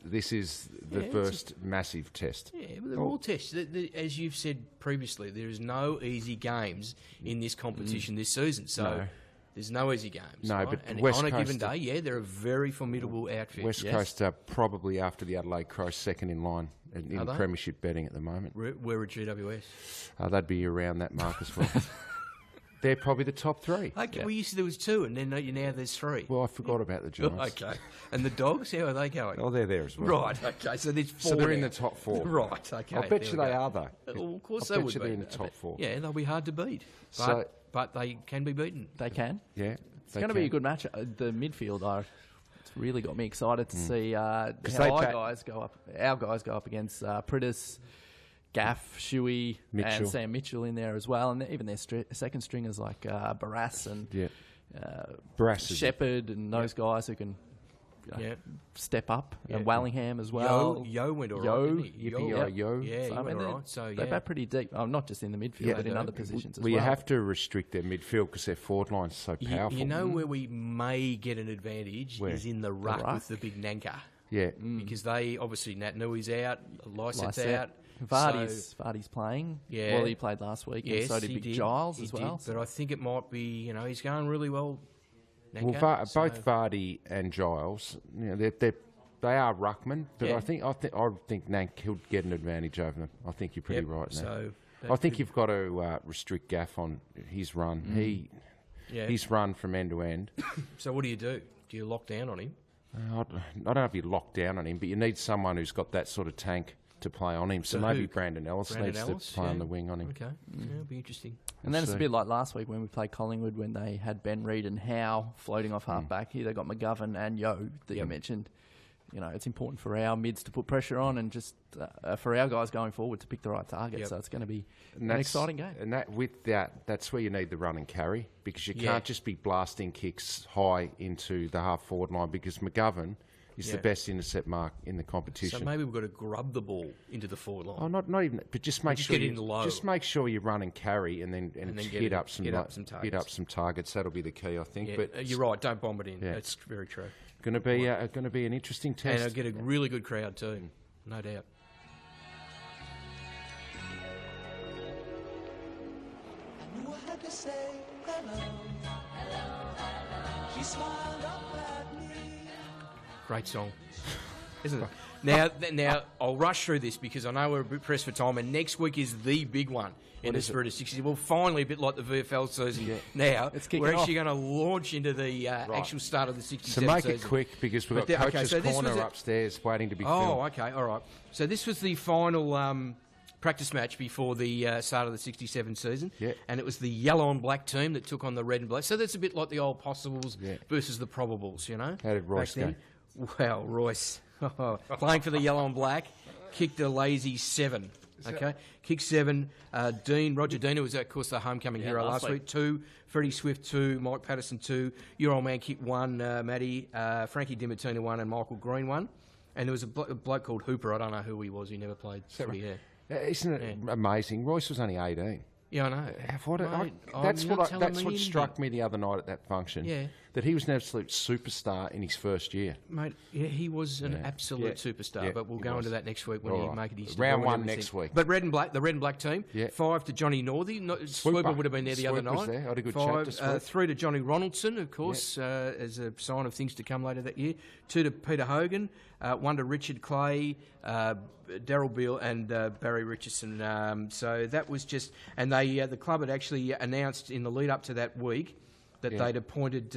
the first massive test. Yeah, but they're all tests. As you've said previously, there is no easy games in this competition this season. So No. there's no easy games. No, right? but and West on a Coast given day, yeah, they're a very formidable outfit. West Yes. Coast are probably after the Adelaide Crows second in line in Are they? Premiership betting at the moment. We're at GWS. They'd be around that mark as well. They're probably the top 3. Okay, well, you said there was 2, and then now there's 3. Well, I forgot about the Giants. Okay. And the Dogs, how are they going? Oh, they're there as well. Right, okay, so there's 4 So they're in now. the top 4. Right, okay. I bet there you we they go. are, though. Well, of course I they bet would you be. they're in the top 4. Yeah, they'll be hard to beat. So- But they can be beaten. They can. Yeah. It's going to be a good match. The midfield, it's really got me excited to see how they our bat- guys go up against Priddis, Gaff, Shuey, Mitchell. and Sam Mitchell in there as well, and even their second stringers like Barras and Yeah. Barras is- Shepherd and those guys who can Yeah. step up, Yeah. and Wallingham as well. Yo went all right, Yo, didn't he? Yippee-yo-yo. Yeah, So, he I mean, went all right. So, they yeah. bat pretty deep. Not just in the midfield, but in other positions as Well, well. you have to restrict their midfield because their forward line's so powerful. You know where we may get an advantage Where? is in the ruck, ruck? with the big Nanka. Yeah. Because they, obviously, Nat Nui's out, Lycett's Lysette. out. Vardy's playing. Yeah. Well, he played last week, and so did he Big Giles He as well. did, but I think it might be, he's going really well. Well, Nanka, so- both Vardy and Giles, they are ruckmen, but Yeah. I think Nank could get an advantage over them. I think you're pretty Yep, right now. so I think you've got to restrict Gaff on his run. His run from end to end. So what do? Do you lock down on him? I don't know if you lock down on him, but you need someone who's got that sort of tank to play on him. So maybe who? Brandon Ellis Brandon needs Ellis? to play Yeah. on the wing on him. Okay, yeah, it'll be interesting. And then it's a So- bit like last week when we played Collingwood when they had Ben Reid and Howe floating off half-back. Here they got McGovern and Yo that you mentioned. It's important for our mids to put pressure on and just for our guys going forward to pick the right target. Yep. So it's going to be And an exciting game. And that's where you need the run and carry because you Yeah. can't just be blasting kicks high into the half forward line because McGovern is the best intercept mark in the competition. So maybe we've got to grub the ball into the forward line. Oh, not even, but just make sure get in low. Just make sure you run and carry, and then hit up some targets. That'll be the key, I think. Yeah, but you're right. Don't bomb it in. Yeah. That's very true. Going to be an interesting test, and I'll get a really good crowd too, no doubt. Great song, isn't it? Now I'll rush through this because I know we're a bit pressed for time, and next week is the big one in the Spirit of 60. Well, finally, a bit like the VFL season. Yeah. Now we're actually going to launch into the actual start of the 67 So make season. it quick because we've got Coach's Corner upstairs waiting to be filmed. Oh, okay, all right. So this was the final practice match before the start of the 67 season, and it was the yellow and black team that took on the red and black. So that's a bit like the old possibles versus the probables, you know. How did Royce go? Well, Royce, playing for the yellow and black, kicked a lazy 7. Okay, kicked 7. Roger Dean, who was, of course, the homecoming hero last week, 2. Freddie Swift, 2. Mike Patterson, 2. Your old man kicked 1. Matty, Frankie DiMartino, 1, and Michael Green, 1. And there was a bloke called Hooper. I don't know who he was. He never played footy. Isn't it amazing? Royce was only 18. Yeah, I know. That's what struck me the other night at that function. Yeah. That he was an absolute superstar in his first year. Mate, he was an absolute superstar, but we'll go into that next week when you make it his round 1 next week. But the red and black team, 5 to Johnny Northey. Swooper would have been there the other night. Was there. I had a good 3 to Johnny Ronaldson, of course, as a sign of things to come later that year. 2 to Peter Hogan. 1 to Richard Clay, Darryl Beale, and Barry Richardson. So that was just, and the club had actually announced in the lead up to that week that they'd appointed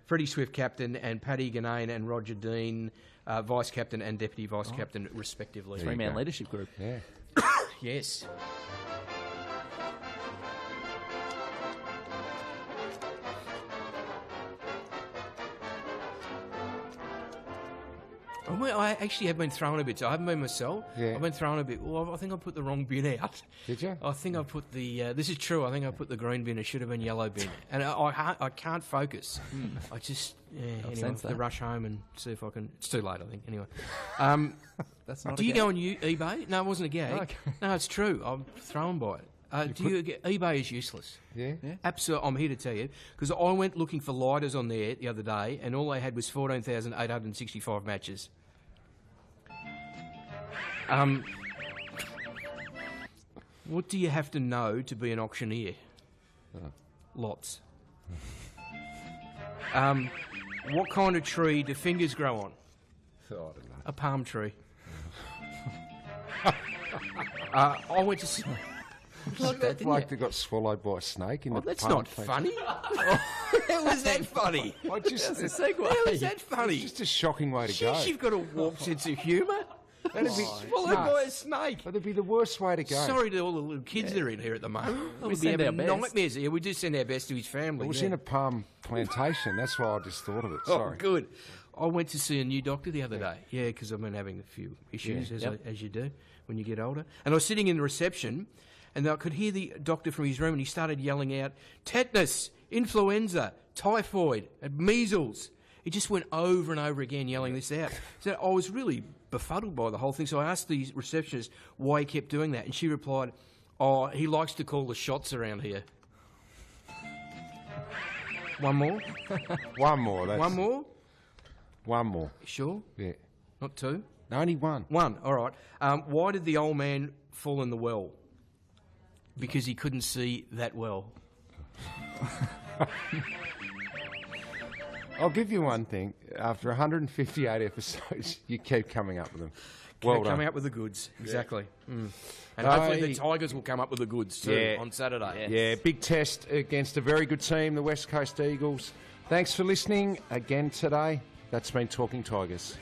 Freddie Swift captain and Paddy Ganane and Roger Dean vice captain and deputy vice captain respectively. 3-man leadership group. Yeah. Yes. I actually have been thrown a bit. So I haven't been myself. Yeah. I've been thrown a bit. Well, I think I put the wrong bin out. Did you? I think I put the... this is true. I think I put the green bin. It should have been yellow bin. And I can't focus. I just... anyway, I rush home and see if I can... It's too late, I think. Anyway. That's not do you go on eBay? No, it wasn't a gag. Okay. No, it's true. I'm thrown by it. eBay is useless. Yeah? Absolutely. I'm here to tell you because I went looking for lighters on there the other day, and all they had was 14,865 matches. What do you have to know to be an auctioneer? Lots. What kind of tree do fingers grow on? I don't know. A palm tree. I went to... Like that bloke that got swallowed by a snake in the that's palm not tree. funny. How was that funny? That's a segue. How was that funny? It's just a shocking way to go. You've got a warped sense of humour. That'd be swallowed by a snake. That'd be the worst way to go. Sorry to all the little kids that are in here at the moment. We'll be having nightmares. Yeah, we do send our best to his family. It was in a palm plantation. That's why I just thought of it. Sorry. Oh, good. I went to see a new doctor the other day. Yeah, because I've been having a few issues, as you do when you get older. And I was sitting in the reception, and I could hear the doctor from his room, and he started yelling out, tetanus, influenza, typhoid, and measles. He just went over and over again yelling this out. So I was really befuddled by the whole thing. So I asked the receptionist why he kept doing that, and she replied, he likes to call the shots around here. One more? One more. One more? One more. Sure? Yeah. Not 2? No, only 1. 1, all right. Why did the old man fall in the well? Because he couldn't see that well. I'll give you one thing. After 158 episodes, you keep coming up with them. Well coming up with the goods, exactly. And hopefully the Tigers will come up with the goods too on Saturday. Yeah, big test against a very good team, the West Coast Eagles. Thanks for listening again today. That's been Talking Tigers.